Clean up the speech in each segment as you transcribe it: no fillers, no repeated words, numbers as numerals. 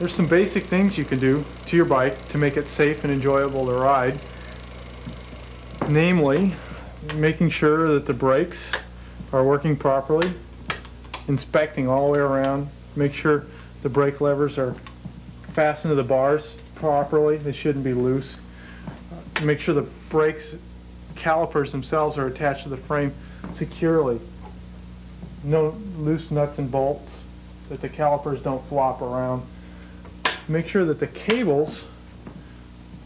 There's some basic things you can do to your bike to make it safe and enjoyable to ride. Namely, making sure that the brakes are working properly, inspecting all the way around, make sure the brake levers are fastened to the bars properly, they shouldn't be loose. Make sure the brakes calipers themselves are attached to the frame securely. No loose nuts and bolts, that the calipers don't flop around. Make sure that the cables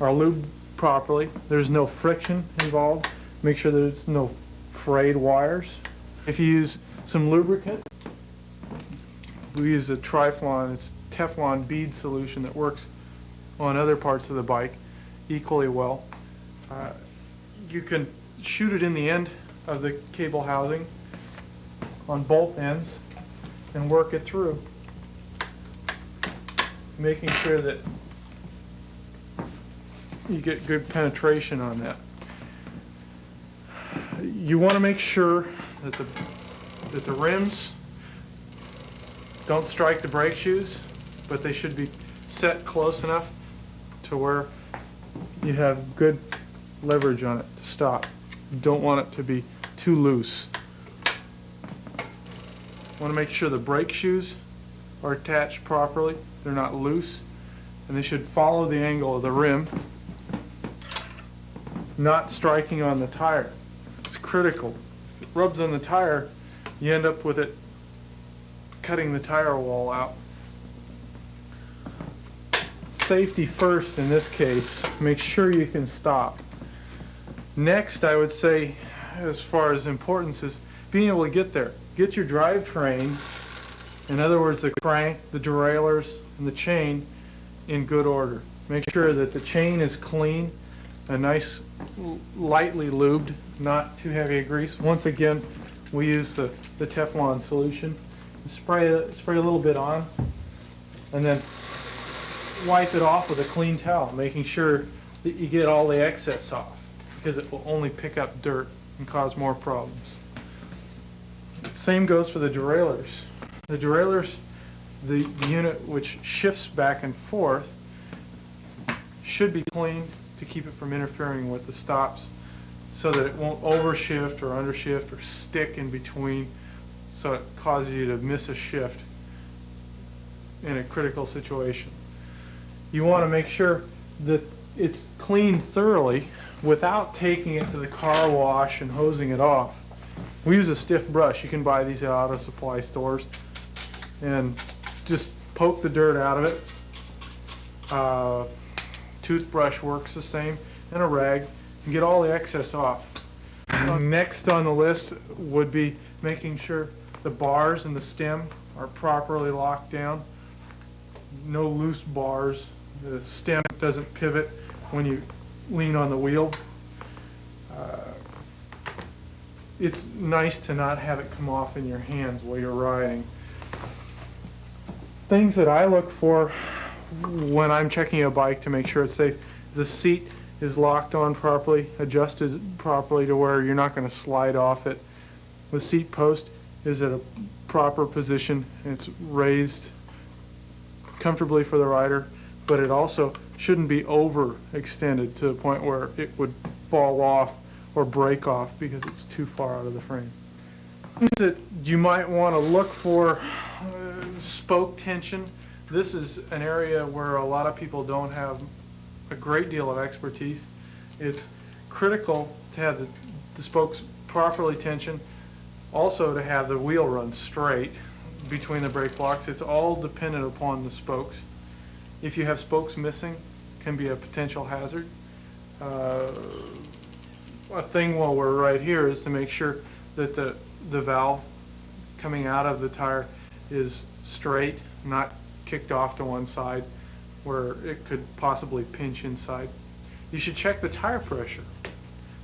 are lubed properly, there's no friction involved. Make sure there's no frayed wires. If you use some lubricant, we use a Triflon, it's Teflon bead solution that works on other parts of the bike equally well. You can shoot it in the end of the cable housing on both ends and work it through, making sure that you get good penetration on that. You want to make sure that the rims don't strike the brake shoes, but they should be set close enough to where you have good leverage on it to stop. You don't want it to be too loose. You want to make sure the brake shoes are attached properly, they're not loose, and they should follow the angle of the rim, not striking on the tire. It's critical. If it rubs on the tire, you end up with it cutting the tire wall out. Safety first in this case. Make sure you can stop. Next, I would say, as far as importance, is being able to get there. Get your drivetrain, in other words the crank, the derailleurs, and the chain, in good order. Make sure that the chain is clean, a nice lightly lubed, not too heavy a grease. Once again, we use the Teflon solution. Spray a little bit on, and then wipe it off with a clean towel, making sure that you get all the excess off, because it will only pick up dirt and cause more problems. Same goes for the derailleurs. The derailleurs, the unit which shifts back and forth, should be cleaned to keep it from interfering with the stops, so that it won't overshift or undershift or stick in between, so it causes you to miss a shift in a critical situation. You want to make sure that it's cleaned thoroughly without taking it to the car wash and hosing it off. We use a stiff brush. You can buy these at auto supply stores, and just poke the dirt out of it. Toothbrush works the same, and a rag, and get all the excess off. Next on the list would be making sure the bars and the stem are properly locked down. No loose bars. The stem doesn't pivot when you lean on the wheel. It's nice to not have it come off in your hands while you're riding. Things that I look for when I'm checking a bike to make sure it's safe is the seat is locked on properly, adjusted properly to where you're not going to slide off it. The seat post is at a proper position, and it's raised comfortably for the rider, but it also shouldn't be overextended to the point where it would fall off or break off because it's too far out of the frame. Things that you might want to look for, spoke tension. This is an area where a lot of people don't have a great deal of expertise. It's critical to have the spokes properly tensioned, also to have the wheel run straight between the brake blocks. It's all dependent upon the spokes. If you have spokes missing, it can be a potential hazard. A thing while we're right here is to make sure that the valve coming out of the tire is straight, not kicked off to one side where it could possibly pinch inside. You should check the tire pressure.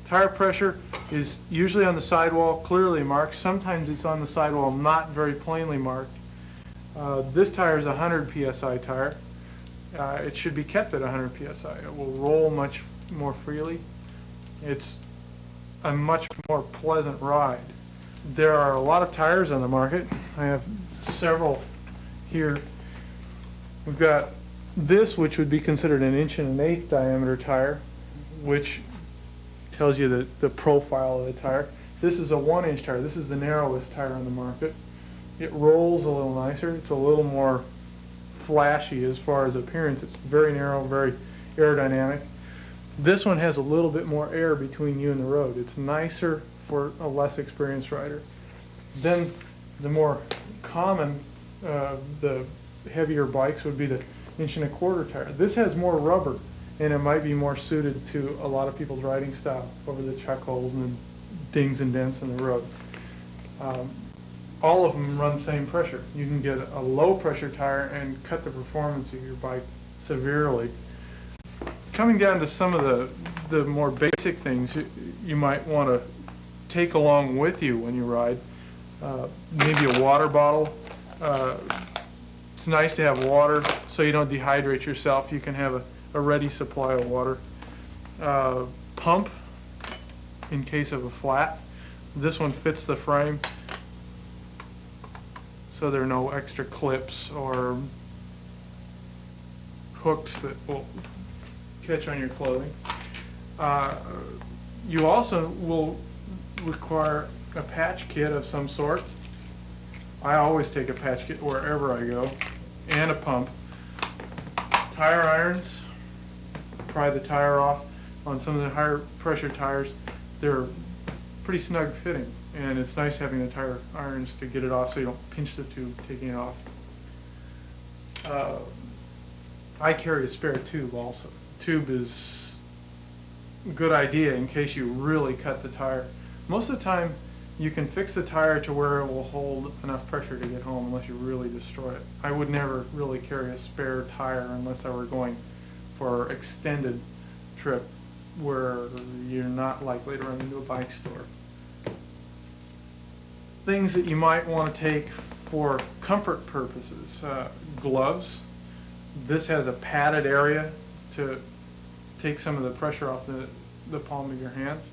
Tire pressure is usually on the sidewall clearly marked. Sometimes it's on the sidewall not very plainly marked. This tire is a 100 psi tire. It should be kept at 100 psi. It will roll much more freely. It's a much more pleasant ride. There are a lot of tires on the market. I have several here. We've got this, which would be considered an 1.125" diameter tire, which tells you the profile of the tire. This is a 1-inch tire. This is the narrowest tire on the market. It rolls a little nicer. It's a little more flashy as far as appearance. It's very narrow, very aerodynamic. This one has a little bit more air between you and the road. It's nicer for a less experienced rider. Then the more common, the heavier bikes would be the 1.25" tire. This has more rubber, and it might be more suited to a lot of people's riding style over the chuck holes and the dings and dents in the road. All of them run the same pressure. You can get a low pressure tire and cut the performance of your bike severely. Coming down to some of the more basic things you might want to take along with you when you ride, maybe a water bottle. It's nice to have water so you don't dehydrate yourself. You can have a ready supply of water. Pump in case of a flat. This one fits the frame, so there are no extra clips or hooks that will catch on your clothing. You also will require a patch kit of some sort. I always take a patch kit wherever I go, and a pump. Tire irons, pry the tire off. On some of the higher pressure tires, they're pretty snug fitting, and it's nice having the tire irons to get it off so you don't pinch the tube taking it off. I carry a spare tube also. Tube is a good idea in case you really cut the tire. Most of the time you can fix the tire to where it will hold enough pressure to get home unless you really destroy it. I would never really carry a spare tire unless I were going for extended trip where you're not likely to run into a bike store. Things that you might want to take for comfort purposes. Gloves. This has a padded area to take some of the pressure off the palm of your hands.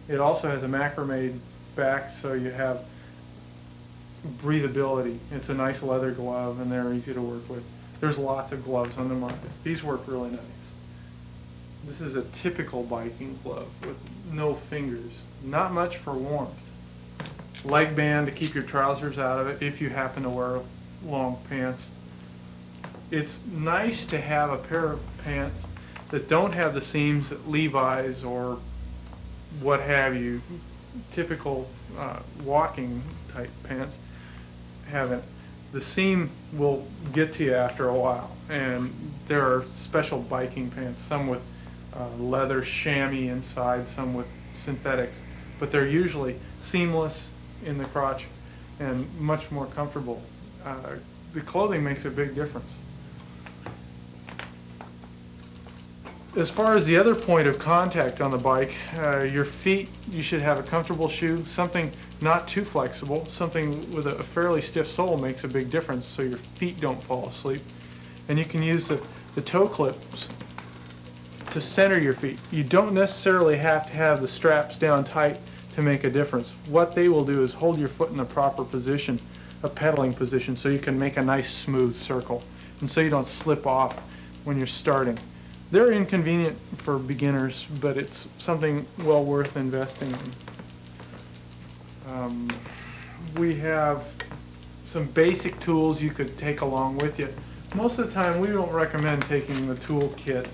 It also has a macrame back, so you have breathability. It's a nice leather glove, and they're easy to work with. There's lots of gloves on the market. These work really nice. This is a typical biking glove with no fingers. Not much for warmth. Leg band to keep your trousers out of it if you happen to wear long pants. It's nice to have a pair of pants that don't have the seams that Levi's or what have you, typical walking type pants haven't. The seam will get to you after a while, and there are special biking pants, some with leather chamois inside, some with synthetics, but they're usually seamless in the crotch and much more comfortable. The clothing makes a big difference. As far as the other point of contact on the bike, your feet, you should have a comfortable shoe, something not too flexible. Something with a fairly stiff sole makes a big difference so your feet don't fall asleep. And you can use the toe clips to center your feet. You don't necessarily have to have the straps down tight to make a difference. What they will do is hold your foot in the proper position, a pedaling position, so you can make a nice smooth circle, and so you don't slip off when you're starting. They're inconvenient for beginners, but it's something well worth investing in. We have some basic tools you could take along with you. Most of the time we don't recommend taking the tool kit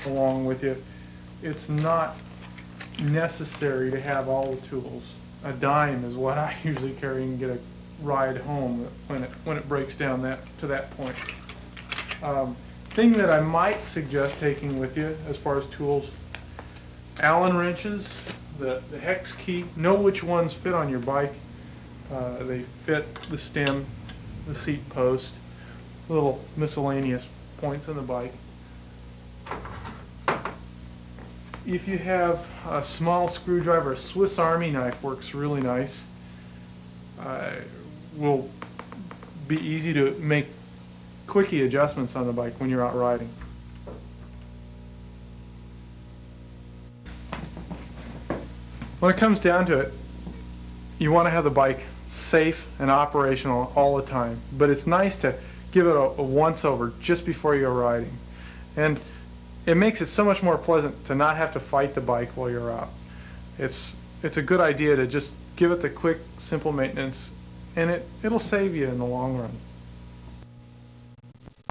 along with you. It's not necessary to have all the tools. A dime is what I usually carry and get a ride home when it breaks down to that point. Thing that I might suggest taking with you as far as tools: Allen wrenches, the hex key. Know which ones fit on your bike. They fit the stem, the seat post, little miscellaneous points on the bike. If you have a small screwdriver, a Swiss Army knife works really nice. Will be easy to make quickie adjustments on the bike when you're out riding. When it comes down to it, you want to have the bike safe and operational all the time, but it's nice to give it a once over just before you go riding. And it makes it so much more pleasant to not have to fight the bike while you're out. It's a good idea to just give it the quick, simple maintenance, and it'll save you in the long run.